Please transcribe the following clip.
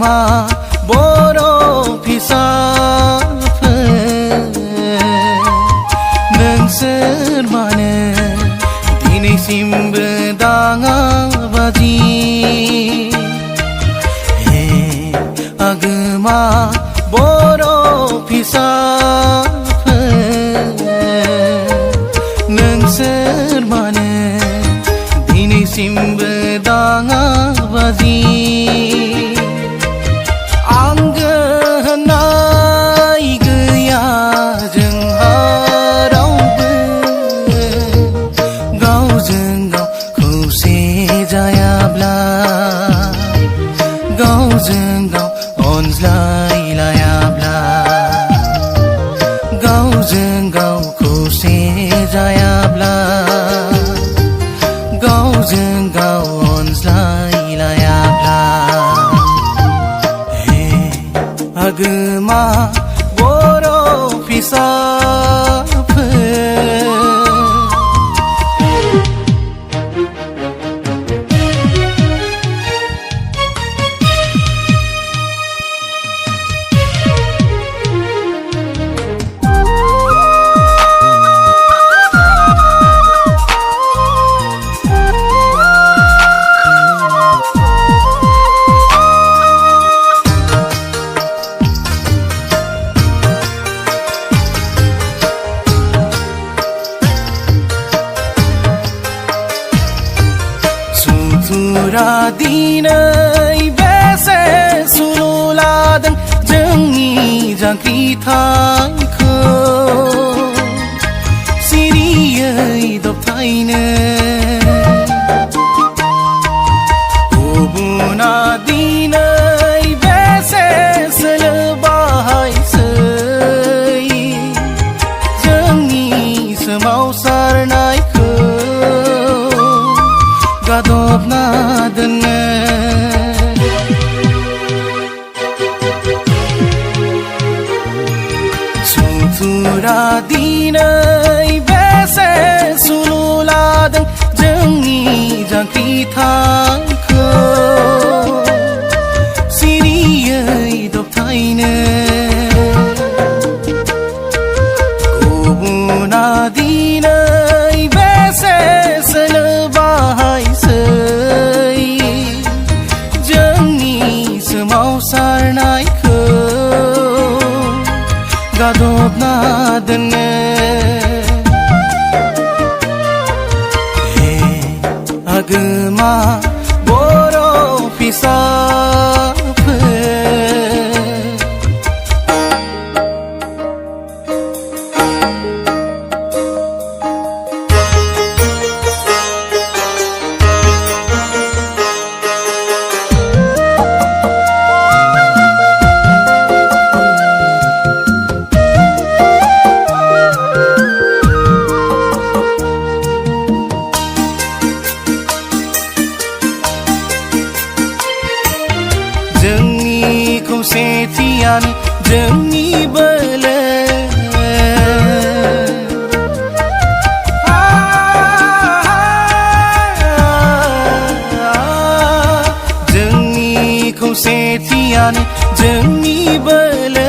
आगोमा बर' फिसाफोर नोंसोर मानो दिनैसिमबो दाङा बाजि हे आगोमा बर' फिसाफोर नोंसोर मानो दिनैसिमबो दाङा बाजि आंगो होननाय गैया जोंहा रावबो गावजों गाव खौसे जायाब्ला गावजों गाव अनज्लायलायाब्ला गावजों गाव खौसे जायाब्ला गावजों गाव अनज्लायलायाब्ला हे आगोमा बर' फिसाफोर सुथुरा दिनै बेसे सुलु लादों जोंनि जांख्रिथायखौ सिरियै दबथायनो गुबुना दिनै बेसे सोलो बाहायसै जोंनि सोमावसारनायखौ गादबना दोननो सुथुरा दिनै बेसे सुलु लादों जोंनि जांख्रिथायखौ सिरियै दबथायनो गुबुना दिनै बेसे सोलो बाहायसै जोंनि सोमावसारनायखौ गादबना दोननो हे आगोमा बर' फिसाफोर जोंनि खौसेथियानो जोंनि बोलो जोंनि खौसेथियानो जोंनि बोलो